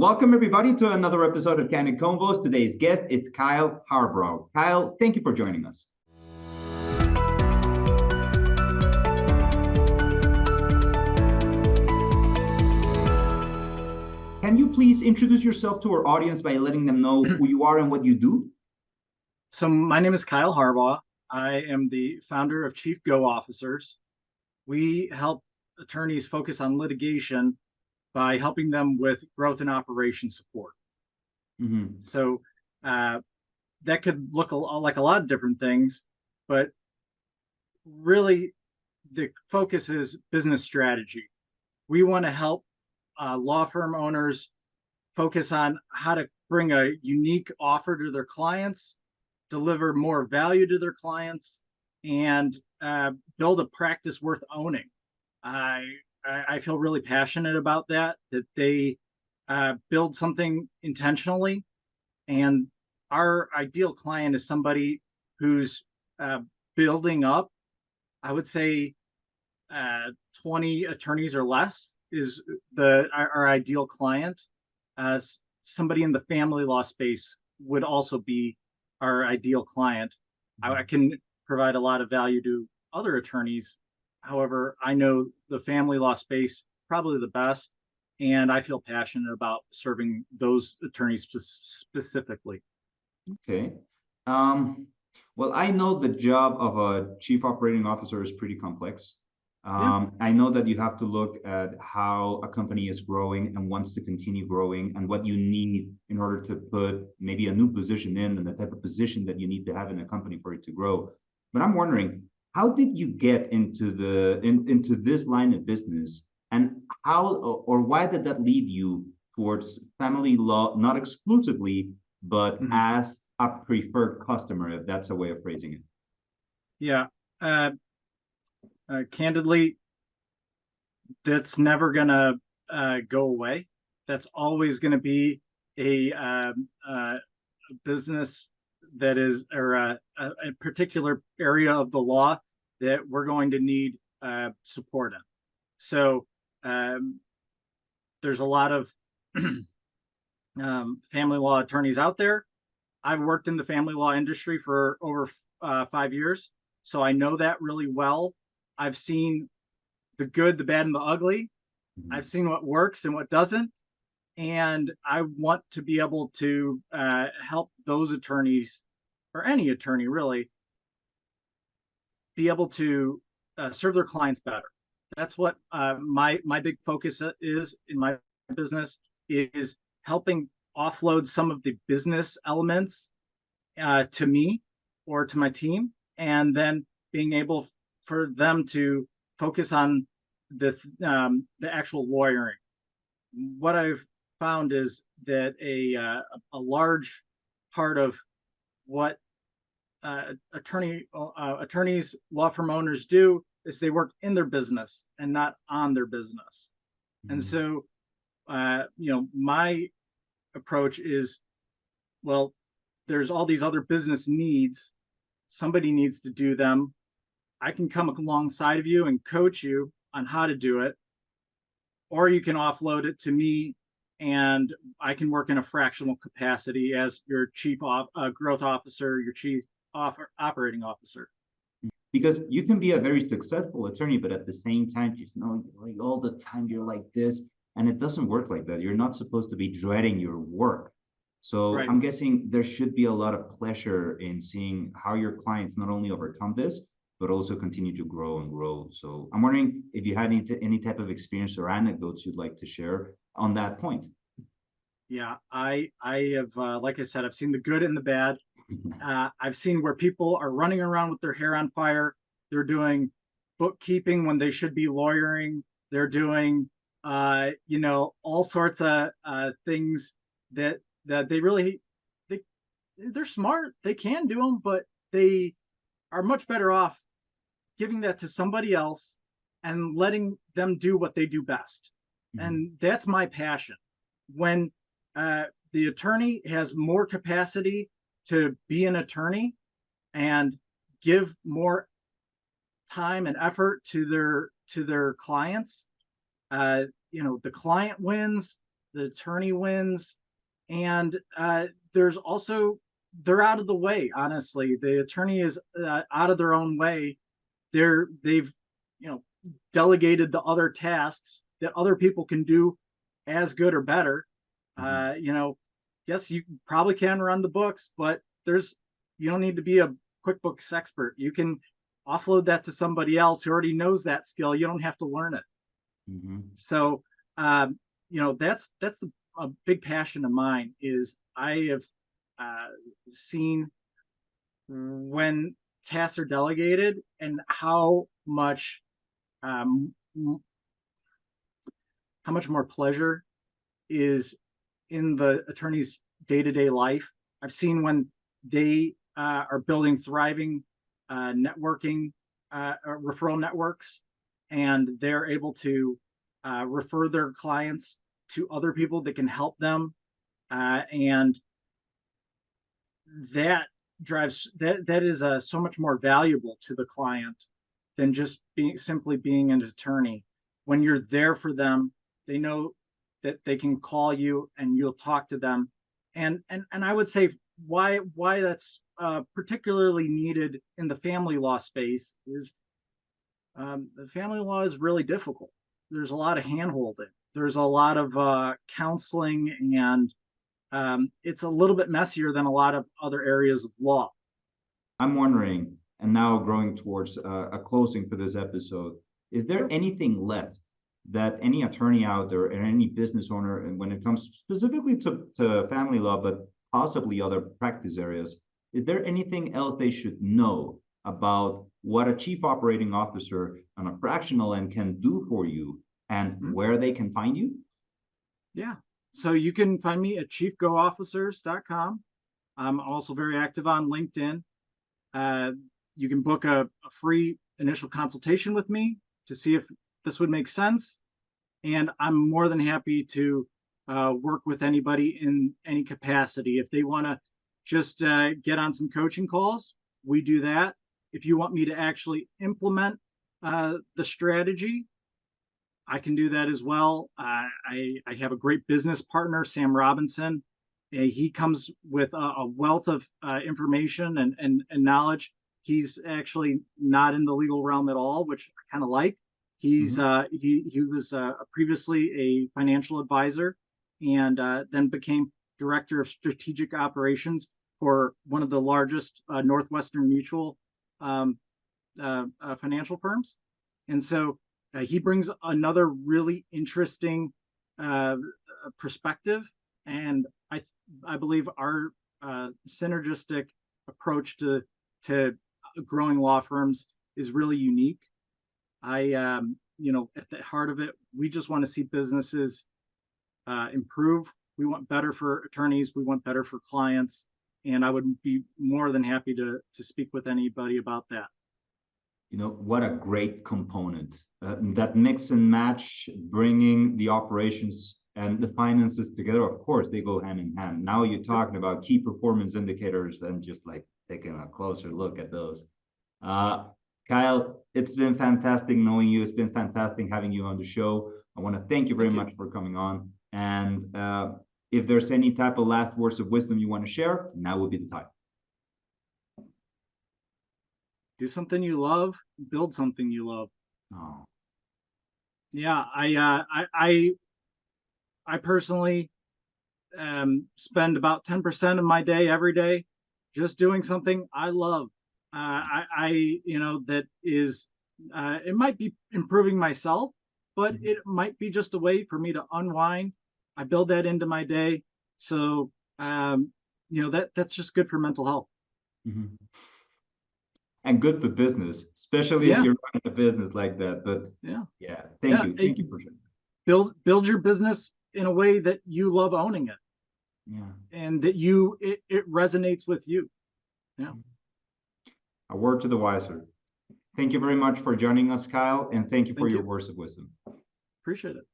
welcome everybody to another episode of Candid Convos. Today's guest is Kyle Harbaugh. Kyle, thank you for joining us. Can you please introduce yourself to our audience by letting them know who you are and what you do? So my name is Kyle Harbaugh. I am the founder of Chief Go Officers. We help attorneys focus on litigation by helping them with growth and operation support. Mm-hmm. So that could look like a lot of different things, but really the focus is business strategy. We want to help law firm owners focus on how to bring a unique offer to their clients, deliver more value to their clients, and build a practice worth owning. I feel really passionate about that they build something intentionally. And our ideal client is somebody who's building up, I would say 20 attorneys or less is our ideal client. Somebody in the family law space would also be our ideal client. I can provide a lot of value to other attorneys. However, I know the family law space probably the best, and I feel passionate about serving those attorneys specifically. Okay. Well, I know the job of a chief operating officer is pretty complex. I know that you have to look at how a company is growing and wants to continue growing and what you need in order to put maybe a new position in and the type of position that you need to have in a company for it to grow. But I'm wondering, how did you get into into this line of business, and how or why did that lead you towards family law, not exclusively, but as a preferred customer, if that's a way of phrasing it? Yeah. Candidly, that's never gonna go away. That's always gonna be a business that is, or a particular area of the law that we're going to need support in. So there's a lot of family law attorneys out there. I've worked in the family law industry for over 5 years, so I know that really well. I've seen the good, the bad, and the ugly. I've seen what works and what doesn't. And I want to be able to help those attorneys, or any attorney really, be able to serve their clients better. That's what my big focus is in my business, is helping offload some of the business elements to me or to my team, and then being able for them to focus on the actual lawyering. What I've found is that a large part of what attorneys, law firm owners do is they work in their business and not on their business. And so, my approach is, well, there's all these other business needs. Somebody needs to do them. I can come alongside of you and coach you on how to do it, or you can offload it to me and I can work in a fractional capacity as your chief growth officer, your chief operating officer. Because you can be a very successful attorney, but at the same time, like all the time you're like this, and it doesn't work like that. You're not supposed to be dreading your work. So I'm guessing there should be a lot of pleasure in seeing how your clients not only overcome this, but also continue to grow and grow. So I'm wondering if you had any type of experience or anecdotes you'd like to share on that point. Yeah, I have, like I said, I've seen the good and the bad. I've seen where people are running around with their hair on fire. They're doing bookkeeping when they should be lawyering. They're doing, all sorts of things that they're smart. They can do them, but they are much better off giving that to somebody else and letting them do what they do best. And that's my passion. When the attorney has more capacity to be an attorney and give more time and effort to their clients, the client wins, the attorney wins, and there's also, they're out of the way. Honestly, the attorney is out of their own way. They've delegated the other tasks that other people can do as good or better. Yes, you probably can run the books, but you don't need to be a QuickBooks expert. You can offload that to somebody else who already knows that skill. You don't have to learn it. So, that's a big passion of mine. Is I have seen when tasks are delegated and how much more pleasure is in the attorney's day-to-day life. I've seen when they are building thriving networking referral networks, and they're able to refer their clients to other people that can help them, and that drives that is so much more valuable to the client than just simply being an attorney. When you're there for them, they know that they can call you and you'll talk to them. And I would say why that's particularly needed in the family law space is the family law is really difficult. There's a lot of hand-holding. There's a lot of counseling, and it's a little bit messier than a lot of other areas of law. I'm wondering, and now growing towards a closing for this episode, is there anything left that any attorney out there and any business owner, and when it comes specifically to family law, but possibly other practice areas, is there anything else they should know about what a chief operating officer on a fractional end can do for you and where they can find you? Yeah. So you can find me at chiefgoofficers.com. I'm also very active on LinkedIn. You can book a free initial consultation with me to see if this would make sense. And I'm more than happy to work with anybody in any capacity. If they want to just get on some coaching calls, we do that. If you want me to actually implement the strategy, I can do that as well. I have a great business partner, Sam Robinson. He comes with a wealth of information and knowledge. He's actually not in the legal realm at all, which I kind of like. He's he was previously a financial advisor, and then became director of strategic operations for one of the largest Northwestern Mutual financial firms. And so he brings another really interesting perspective, and I believe our synergistic approach to growing law firms is really unique. At the heart of it, we just want to see businesses improve. We want better for attorneys. We want better for clients. And I would be more than happy to speak with anybody about that. What a great component. That mix and match, bringing the operations and the finances together. Of course, they go hand in hand. Now you're talking about key performance indicators and just like taking a closer look at those. Kyle, it's been fantastic knowing you. It's been fantastic having you on the show. I want to thank you very much for coming on. And if there's any type of last words of wisdom you want to share, now would be the time. Do something you love, build something you love. Oh. Yeah, I personally spend about 10% of my day every day just doing something I love. That is, it might be improving myself, but it might be just a way for me to unwind. I build that into my day. So, that's just good for mental health. And good for business, especially if you're running a business like that. But thank you. Thank you for sharing. Build your business in a way that you love owning it. Yeah. And that it resonates with you. Yeah. A word to the wiser. Thank you very much for joining us, Kyle, and thank you for your words of wisdom. Appreciate it.